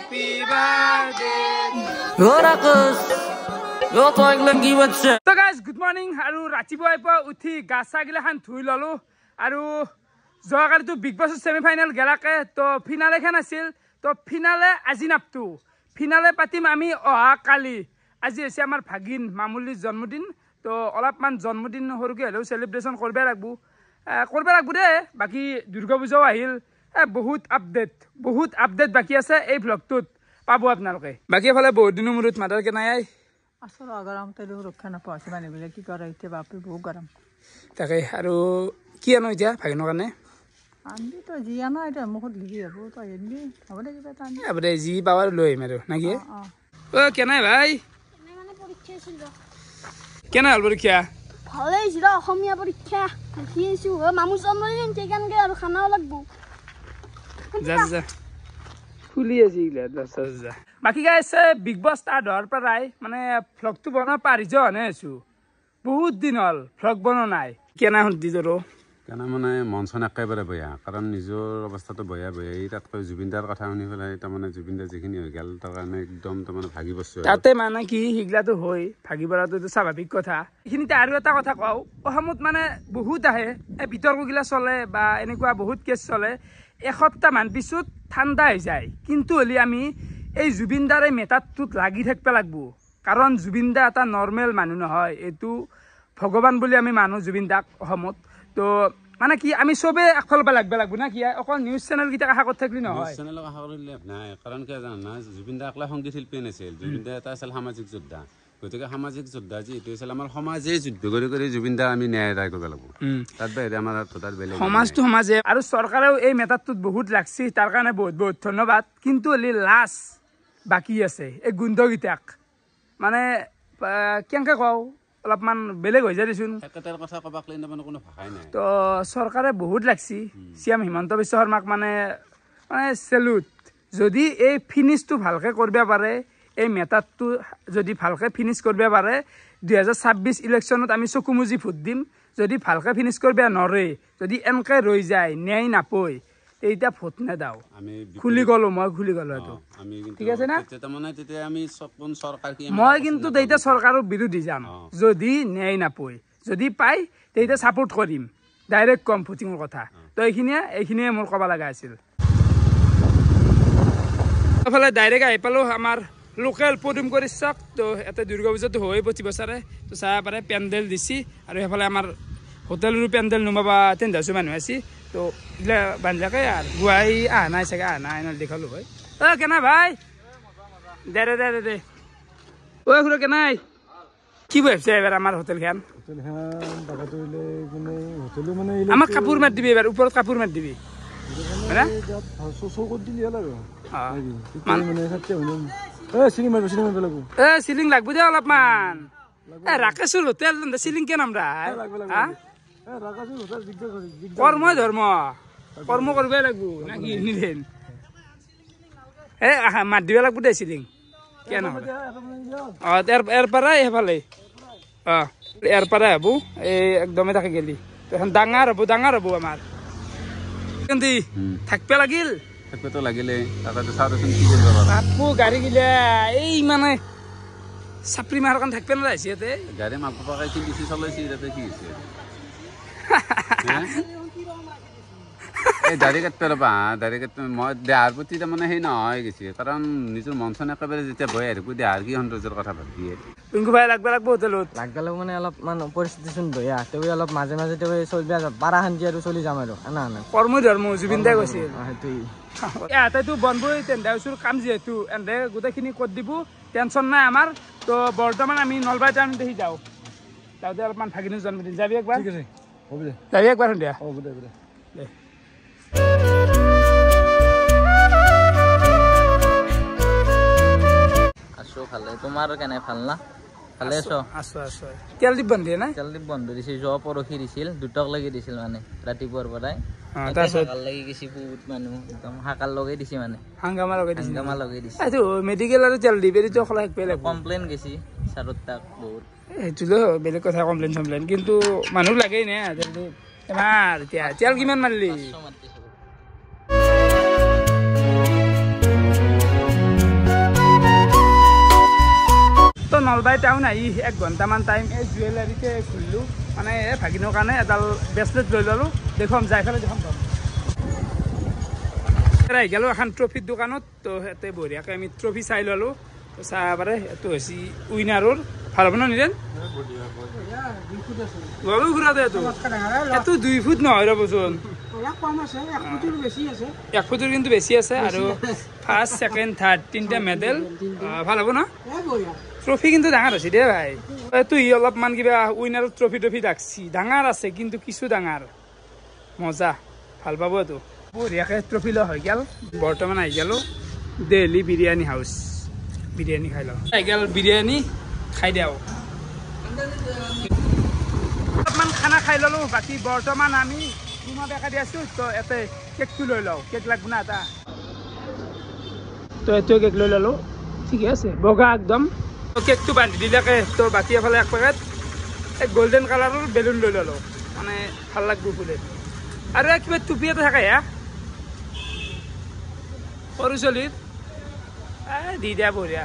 Happy birthday. Rakus. Yo toy langi bachcha. So guys, good morning. Aru ratipuai pa uthi gasa gila han thui lalo. Aru joagari tu Big Boss semi final gelake to finale khan asil. To finale aji naptu. Finale patim ami oha kali. Aji ase amar bhagin mamuli জন্মদিন. তো অলপমান জন্মদিন হৰুকে হলেও celebration করবে লাগবো দে বাকি দুর্গা পূজাও আহিল বহুত আপডেট বাকি আছে এই ব্লগটোত পাবো আপোনালোকে বাকি এফালে বহুত দিনৰ মূৰত মাদাৰ কে নাই আসলে গৰম তেল ৰক্ষা নাপাছে মানে বলে কি কৰে ইতে বাপৰে বহুত গৰম তাকে আৰু কি আনো এতিয়া ভাগিনৰ কাৰণে আনবি তো জিয়া না এটা মুখত লিখি যাব তো এনবি হবে কিবা টান আবৰে জি পাৱাৰ লৈ মাৰো নাকি ও কেনাই ভাই মানে পৰীক্ষা আছিল কেনে হল পৰীক্ষা ভালে আছিল অসমীয়া পৰীক্ষা লিখিছো মামু জন্মদিন কেনেকে আৰু খানাও লাগবো যা খুলি আছে ইলা বাকি গাইস বিগ বস ষ্টাৰ্ট হোৱাৰ পৰাই মানে ভ্লগটো বনাব পাৰিছ হনে আছো বহুত দিন হল ভ্লগ বনোৱা নাই কেনা হন্তি জৰো কেনা মানে মনছন একেবাৰে বয়া কাৰণ নিজৰ অৱস্থাটো বয়া এই তাতকৈ জুবিনদাৰ কথা শুনি পেলাই তাৰমানে জুবিনদাৰ যিখিনি হৈ গেল তাৰ কাৰণে একদম তাৰমানে ভাগি বস্তু তাতে মানে কি হিগলাটো হৈ ভাগি পৰাটো স্বাভাৱিক কথা এইখিনিতে আৰু এটা কথা কওঁ অসমত মানে বহুত আহে এই বিতৰ্কগিলা চলে বা এনেকুৱা বহুত কেছ চলে এসপ্তাহ মান পিছত ঠাণ্ডা হৈ যায় কিন্তু হলি আমি এই জুবিনদাৰে মেটাৰটোত লাগি থাকিব লাগব কাৰণ জুবিনদা এটা নৰ্মেল মানুহ নহয় এইটো ভগৱান বুলি আমি মানুহ জুবিনদাক অসমত তো মানে কি আমি সবে একফালবা লাগব না কি অকল নিউজ চেনেল গিটা আশা কৰি থাকলি নহয় নিউজ চেনেল আশা কৰিলে নাই কাৰণ কি জানা না জুবিনদা একলা সংগীত শিল্পী নাছিল জুবিনদা এটা আছিল সামাজিক যোদ্ধা গতিকে সামাজিক যোদ্ধা যি এইটো আছিল আমাৰ সমাজে যুদ্ধ কৰি জুবিনদা আমি ন্যায় আদায় কৰিব লাগিব তাত বাহিৰে আমাৰ তাত বেলেগ সমাজে আৰু চৰকাৰেও এই মেটাৰটোত বহুত লাগছি তাৰ কাৰণে বহুত ধন্যবাদ কিন্তু হলি লাছ বাকি আছে এই গুণ্ডগিতাক মানে কেনেকে কওঁ অলপমান বেলেগ হৈ যায় দেচোন একেটাৰ কথা কবাক লৈ মানে কোনো ভাষাই নাই তো চৰকাৰে বহুত লাগছি চিএম হিমন্ত বিশ্ব শৰ্মাক মানে সেলুট যদি এই ফিনিশটো ভালকে কৰিব পাৰে এই মেটাৰটো যদি ভালকে ফিনিশ কৰিব পাৰে 2026 ইলেকশ্যনত আমি চকুমুজি ভোট দিম যদি ভালকে ফিনিশ কৰিব নৰে যদি এনকে ৰৈ যায় ন্যায় নাপয় এইটা ভোট নেদাও খুলি গলো এটো ঠিক আছে না তেতিয়া আমি সপন সৰকাৰ কি মই কিন্তু দেইটা সৰকাৰৰ বিৰোধী যাম যদি ন্যায় নাপয় যদি পাই তেইটা সাপোৰ্ট কৰিম ডাইৰেক্ট কম ভোটিংৰ কথা তো এইখিনিয়ে মোৰ কবা লাগা আছিল এফালে ডাইৰেক্ট আহি পালো আমাৰ লোকেল পদুম কৰিছক তো এটা দুৰ্গা পূজাটো হৈ প্ৰতি বছৰে তো চাহ পাৰে পেণ্ডেল দিছি আৰু এফালে আমাৰ হোটেলৰ পেণ্ডেল নুমাবা 10,000 মানুহ আছে তো ইলা বানজাকে আর গুয়াই নাই চাগে নাই দেখালো ভাই কেনা ভাই দে ও খুড়া কেনাই কি ভাবছে এবার আমার হোটেল খান আমাক কাপোৰ মাত দিবি এবাৰ উপৰত কাপোৰ মাত দিবি সিলিং লাগবো দে অলপমান রাকেশুর হোটেল সিলিং কেন আমরা কর্ম করবে লাগবো নাকি নিলেন মাত দিবে লাগবো দে সিলিং কেন এর পারাই হেফালে এর পারাই হবো এই একদমে থাকে গেলি এখন ডাঙৰ হবো আমাৰ কিন্তু থাকবে লাগিল থাকবে তো লাগিলে তাতে চাওঁচোন কি কৰিব পাৰা আপু গাড়ী গিলা এই মানে চাপৰি মাৰ কাৰণে থাকবে না ইয়াতে গাড়ী মাপ পাকাই কি দিছি চলাইছি তাতে কি হৈছে এই দাড়ি কাটবে ৰবা দাড়ি কাট মই দেহাৰ প্ৰতি তাৰমানে সেই নহয় গৈছে কাৰণ নিজৰ মনখন একেবাৰে যেতিয়া বৈ আহিব দেহাৰ কি সৌন্দৰ্যৰ কথা ভাবিয়ে পিংকু ভাই লাগব হোটেলত লাগব মানে অলপমান পৰিস্থিতি চোন বয়া তেও অলপ মাজে তেও চলবিয়া পাৰা শান্তি আৰু চলি যাম আৰু না কৰ্ম ধৰ্ম জুবিনদাই কৈছিল সেইটোই ইয়াতেতো বনবই তেন্দাউচুৰ কাম যিহেতু এনে গোটেইখিনি ক'ত দিব টেনশ্যন নাই আমাৰ তো বৰ্তমান আমি নলবাৰী টাউন দেখি যাওঁ তাতে অলপমান ভাগিনৰ জন্মদিন যাবি একবাৰ ঠিক আছে হ'ব দে যাবি একবাৰ সন্ধিয়া হ'ব দে আছো ভালে তোমাৰ কেনে ভাল না ভালে আছো তেল দিব বন্ধ দিয়ে না তেল দিব বন্ধ দিছে যোৱা পৰহি দিছিল দুটক লাগি দিছিল মানে ৰাতিপুৱাৰ পৰাই ভাল লাগি গৈছে বহুত মানুহ একদম হাকাল লগাই দিছে মানে হাংগামা লগাই দিছে এইটো মেডিকেল আৰু তেল ডিবেৰিটো খলাই পেলাই কমপ্লেইন গেছি ছাৰত তাক বহুত এইটোলে বেলেগ কথা কমপ্লেইন কিন্তু মানুহ লাগেই নে এমাৰ এতিয়া তেল কিমান মাৰলি নলবাৰী টাউন আহি 1 ঘণ্টামান টাইম এই জুৱেলাৰীতে ঘূৰিলোঁ মানে ভাগিনৰ কাৰণে এডাল ব্ৰেচলেট লৈ ল'লোঁ দেখুৱাম যাই ফেলে দেখুৱাম আহি গ'লোঁ এখন ট্ৰফিৰ দোকানত তো ইয়াতে বঢ়িয়াকৈ আমি ট্ৰফি চাই ল'লোঁ তো চাহ পাৰে এইটো হৈছে উইনাৰৰ ভাল হ'ব ন নিৰেন ল'লোঁ ঘূৰাতে এইটো 2 ফুট নহয় ৰ'বচোন 1 ফুটৰ কিন্তু বেছি আছে আৰু ফাৰ্ষ্ট ছেকেণ্ড থাৰ্ড 3টা মেডেল ভাল হ'ব ন ট্ৰফি কিন্তু ডাঙৰ হৈছে দে ভাই এইটো অলপমান কিবা উইনাৰৰ ট্ৰফি ৰাখছি ডাঙৰ আছে কিন্তু কিছু ডাঙৰ মজা ভাল পাব এইটো বঢ়িয়াকৈ ট্ৰফি লোৱা হৈ গ'ল বৰ্তমান আহি গ'লোঁ দিল্লী বিৰিয়ানী হাউচ বিৰিয়ানী খাই লওঁ আহি গ'ল বিৰিয়ানী খাই দিওঁ অলপমান খানা খাই ল'লোঁ বাকী বৰ্তমান আমি ৰুমা বেকা দি আছোঁ তো ইয়াতে কেকটো লৈ লওঁ কেক লাগব না এটা তো এইটোৱে কেক লৈ ল'লোঁ ঠিকে আছে বগা একদম কেকটো বান্ধি দিলাকে তো বাকী এফালে 1 পেকেট এই গল্ডেন কালাৰৰ বেলুন লৈ ল'লোঁ মানে ভাল লাগব ফুলে আৰু কিবা টুপি এটা থাকে হা সৰু চলিৰ দি দিয়া বঢ়িয়া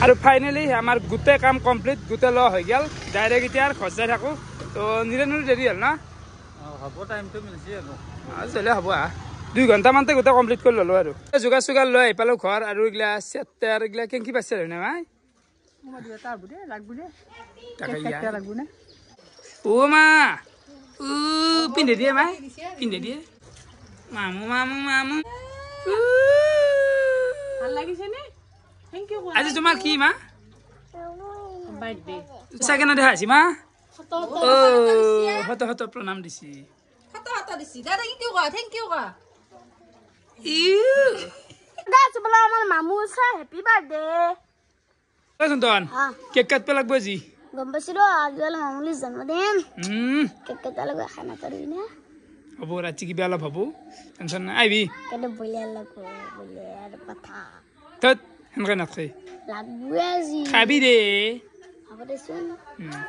আৰু ফাইনেলি আমাৰ গোটেই কাম কমপ্লিট গোটেই লোৱা হৈ গ'ল ডাইৰেক্ট এতিয়া আৰু ঘৰ যাই থাকোঁ তো নিৰানুৰ দেৰি হ'ল না হ'ব টাইমটো মিলছি আৰু চলে হ'ব 2 ঘণ্টামানতে গোটেই কমপ্লিট কৰি ল'লোঁ আৰু যোগাৰ চোগাৰ লৈ আহি পালোঁ ঘৰ আৰু এইগিলা চেটাৰ এইগিলা কেংকি পাইছে আৰু নে মাই ও মা পিন্ধে দিয়ে মাই পিন্ধে দিয়ে মামু মামু মামু আজি তোমাৰ কি মা চাইকেনে দেখা আছি মা হত প্ৰণাম দিছি আমাৰ মামু আছে হেপী বাৰ্থডে সন্তন কেক কাটব লাগব আজি গম পাইছিলো আজি হলে মামুলিৰ জন্মদিন কেক কাটা লাগব খানা কৰিবি না হ'ব ৰাতি কিবা অলপ হ'ব টেনশ্যন নাই আহিবি কেনে বলিয়াৰ লাগব বলিয়াৰ পাঠা তত সেনেকৈ নাথাকে লাগব আজি খাবি দে হ'ব দেচোন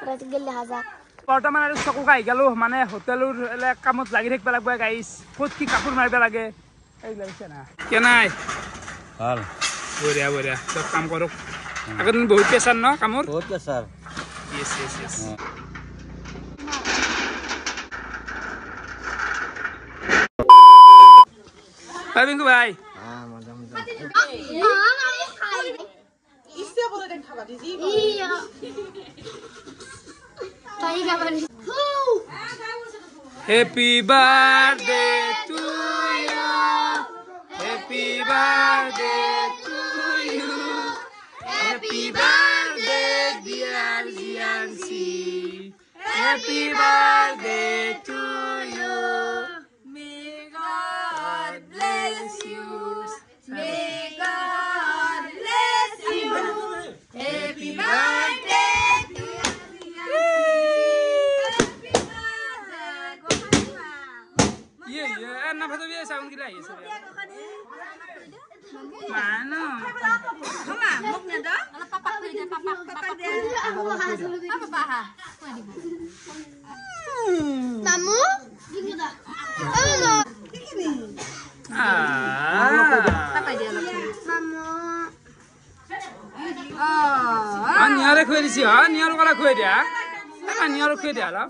ৰাতি গেলে হাজা বৰ্তমান আৰু চকু আহি গ'লোঁ মানে হোটেলৰ কামত লাগি থাকিব লাগব গাইছ ক'ত কি কাপোৰ মাৰিব লাগে এইবিলাক হৈছে না কিয় নাই ভাল বঢ়িয়া বঢ়িয়া চব কাম কৰক আগত বহুত প্ৰেছাৰ ন কামৰ বহুত প্ৰেছাৰ য়েছ য়েছ য়েছ ভাই বিংকু ভাই Happy birthday to you. Happy birthday to you. Happy birthday dear Ziansi. Happy birthday to you. May God bless you. May God bless you. Happy birthday. Na foto biasa sound gila ya sir. Mana? Mama, muknya dah. Kalau papa dia papa dia. Apa paha? Mamu? Gini dah. Halo. Gini. Apa dia lakukan? Mamu. Oh. Niara kue di sini, niara kalau kue dia. Niara kue dia lah.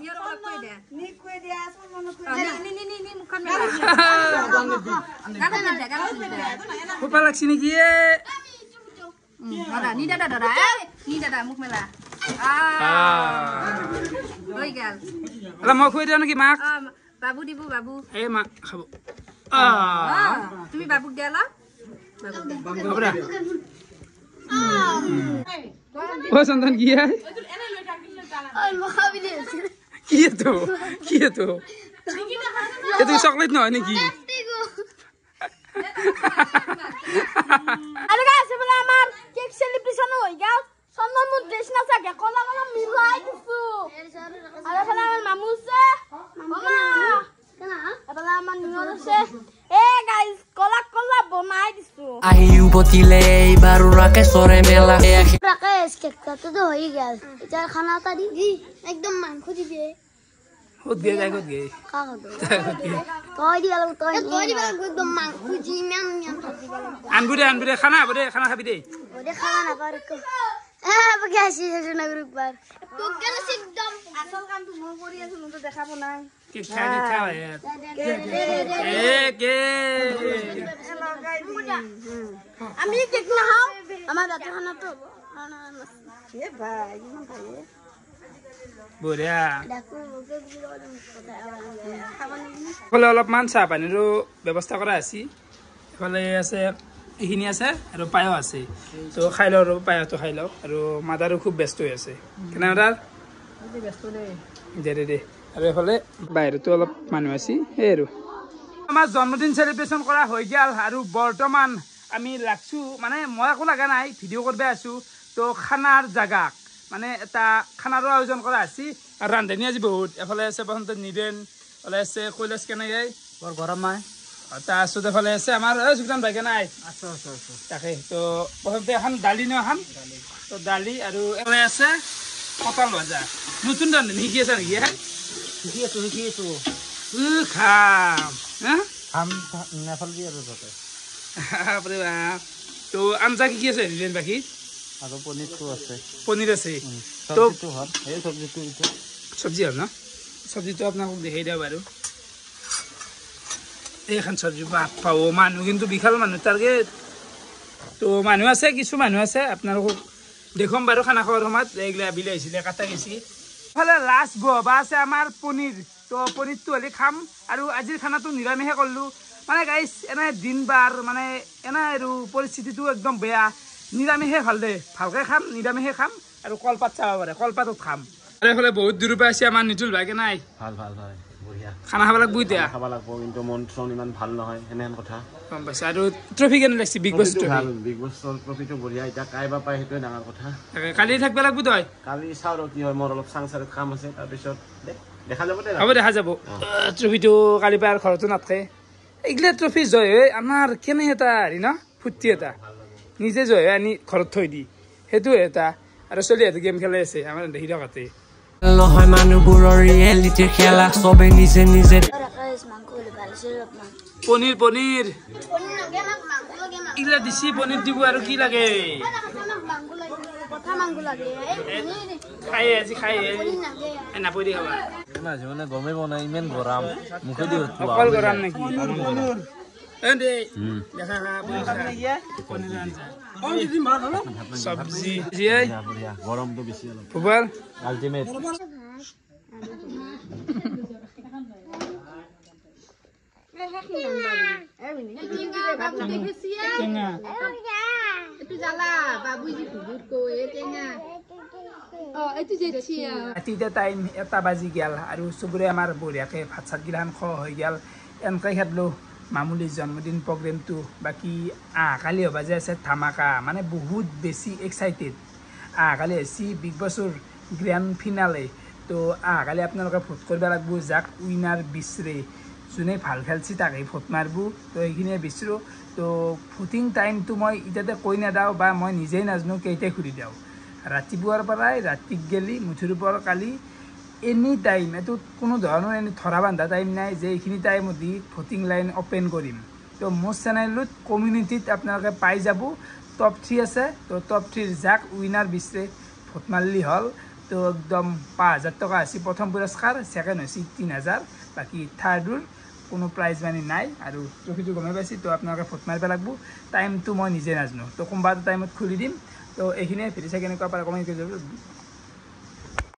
Ni kue dia, semua kue dia. Ni bukan merah. Kan beda. Kupalak sini kie. Ada, ni dada. Ni dada muk merah. Oi gal. Lah mau kue dia nak mak? Babu dibu babu. Mak, kamu. Tumi babu dia lah. Babu. Apa dah? Oh, santan kie. Ay, makabili. Kia tu. Itu coklat no ini kia. Ada guys, sebelah mar cake celebration हो गया सोना मुझ देश ना सके Cola मिलाई किसु ada sebelah mamu se mama sebelah man nyoro se guys kola bonai disu ayu botile baru rakesh sore mela rakesh cake का तो हो ही गया इधर खाना था दी एकदम मांगो दी दे खुद गए का हो दो तो दी वाला तो दी वाला एकदम मांगो जी म्याम Anbude, खाना खाबी दे. দেখা না পারে কো বগে আসি না গ্রুপ বার তোকে না একদম আসল কাম তো মই কৰি আছো তো দেখাব নাই কেক খা কে আমি কেক না খাও আমার দাঁতে খানা তো এ ভাই ইমান ভাই বঢ়িয়া ডাকু এইফালে অলপমান চাহ পানীৰো ব্যৱস্থা কৰা আছে এইফালে আছে এইখিনি আছে আৰু পায়স আছে তো খাই লওঁ আৰু পায়সটো খাই লওঁ আৰু মাদাৰো খুব ব্যস্ত হৈ আছে কেনে মাদাৰ দে আৰু এইফালে বাহিৰতো অলপ মানুহ আছে সেই আৰু আমাৰ জন্মদিন চেলিব্ৰেশ্যন কৰা হৈ গ'ল আৰু বৰ্তমান আমি লাগছোঁ মানে মই একো লগা নাই ভিডিঅ' কৰিব আছোঁ তো খানাৰ জাগাক মানে এটা খানাৰো আয়োজন কৰা আছে আৰু ৰান্ধনি আজি বহুত এফালে আছে বসন্ত নিদেন এফালে আছে কৈলাশ কেনেকৈ বৰ গৰম নাই তাৰপিছত এফালে আছে আমাৰ সুকান ভাই কেনাই তাকে তো প্ৰথমতে এখন দালি ন এখন তো দালি আৰু এফালে আছে পটল ভজা নতুন ৰান্ধনি শিকি আছে নেকি শিকি আছো খাম খাম নেফালবি আৰু তাতে বাপৰে বাপ তো আঞ্জা কি আছে নিদেন বাকী আৰু পনীৰটো আছে পনীৰ আছে তো চব্জিটো হ'ল এই চব্জিটো চব্জি হ'ল ন চব্জিটো আপোনালোকক দেখাই দিওঁ বাৰু এইখন চব্জি বাপ পাব মানুহ কিন্তু বিশাল মানুহ টাৰ্গেট তো মানুহ আছে কিছু মানুহ আছে আপোনালোকক দেখুৱাম বাৰু খানা খোৱাৰ সময়ত এইগিলা বিলাই আহিছিলে কাটা গেছি ইফালে লাষ্ট বহবা আছে আমাৰ পনীৰ তো পনীৰটো হ'লে খাম আৰু আজিৰ খানাটো নিৰামিষে কৰিলোঁ মানে গাইছ এনে দিন বাৰ মানে এনে আৰু পৰিস্থিতিটো একদম বেয়া নিৰামিষে ভাল দে ভালকৈ খাম নিৰামিষে খাম আৰু কলপাত চাব পাৰে কলপাতত খাম আৰু এইফালে বহুত দূৰৰ পৰা আছে আমাৰ নিতুল ভাইকে নাই ভাল বঢ়িয়া খানা খাব লাগব এতিয়া খাব লাগব কিন্তু মন চন ইমান ভাল নহয় এনেহেন কথা গম পাইছে আৰু ট্ৰফি কেনে লাগছে বিগ বছ ট্ৰফি বিগ বছৰ ট্ৰফিটো বঢ়িয়া এতিয়া কাইবা পাই সেইটোৱে ডাঙৰ কথা কালি থাকিব লাগব তই কালি চাওঁ ৰ কি হয় মোৰ অলপ চাংচাৰত কাম আছে তাৰপিছত দেখা যাব দে হ'ব দেখা যাব ট্ৰফিটো কালি পাই আৰু ঘৰতো নাথাকে এইগিলা ট্ৰফি জয় হৈ আমাৰ কেনে এটা হেৰি ন ফূৰ্তি এটা নিজে জয় হৈ আনি ঘৰত থৈ দি সেইটো এটা আৰু চলিহঁতে গেম খেলাই আছে আমাৰ দেখি থকাতে নহয় মানুহবোৰৰ ৰিয়েলিটিৰ খেলা চবে নিজে পনীৰ এইগিলা দিছি পনীৰ দিব আৰু কি লাগে খাই আজি নাপৈ দি খাবা মানে গমেই পোৱা নাই ইমান গৰম মুখেদি অকল গৰম নেকি চব্জি গৰমটো বেছি অলপ ফুটবল আল্টিমেট ৰাতিতে টাইম 1 বাজি গেল আৰু চবৰে আমাৰ বঢ়িয়াকৈ ভাত চাত গিলাখান খোৱা হৈ গেল এনেকৈ খেদলোঁ মামুলি জন্মদিন প্ৰগ্ৰেমটো বাকী কালি হ'বা যে আছে ধামাকা মানে বহুত বেছি এক্সাইটেড কালি হৈছে বিগ বছৰ গ্ৰেণ্ড ফিনালে তো কালি আপোনালোকে ভোট কৰিব লাগিব যাক উইনাৰ বিচাৰে যোনে ভাল খেলছি তাকে ভোট মাৰিব তো এইখিনিয়ে বিচাৰোঁ তো ভোটিং টাইমটো মই এতিয়াতে কৈ নেদাওঁ বা মই নিজেই নাজানো কেইটাই ঘূৰি দিওঁ ৰাতিপুৱাৰ পৰাই ৰাতিক গেলি মুঠিৰ ওপৰ কালি এনি টাইম এইটো কোনো ধৰণৰ এনে ধৰা বান্ধা টাইম নাই যে এইখিনি টাইমত দি ভোটিং লাইন অ'পেন কৰিম তো মোৰ চেনেলত কমিউনিটিত আপোনালোকে পাই যাব টপ 3 আছে তো টপ 3 যাক উইনাৰ বিচাৰে ভোট মাৰিলি হ'ল তো একদম 5000 টকা আছে প্ৰথম পুৰস্কাৰ ছেকেণ্ড হৈছে 3000 বাকী থাৰ্ডৰ কোনো প্ৰাইজ মানি নাই আৰু ট্ৰফিটো গমে পাইছে তো আপোনালোকে ভোট মাৰিব লাগিব টাইমটো মই নিজে নাজানো তো কোনোবা এটা টাইমত খুলি দিম তো এইখিনিয়ে ভিডিঅ' চাই কেনেকুৱা পাৰে কমেণ্ট কৰি যাব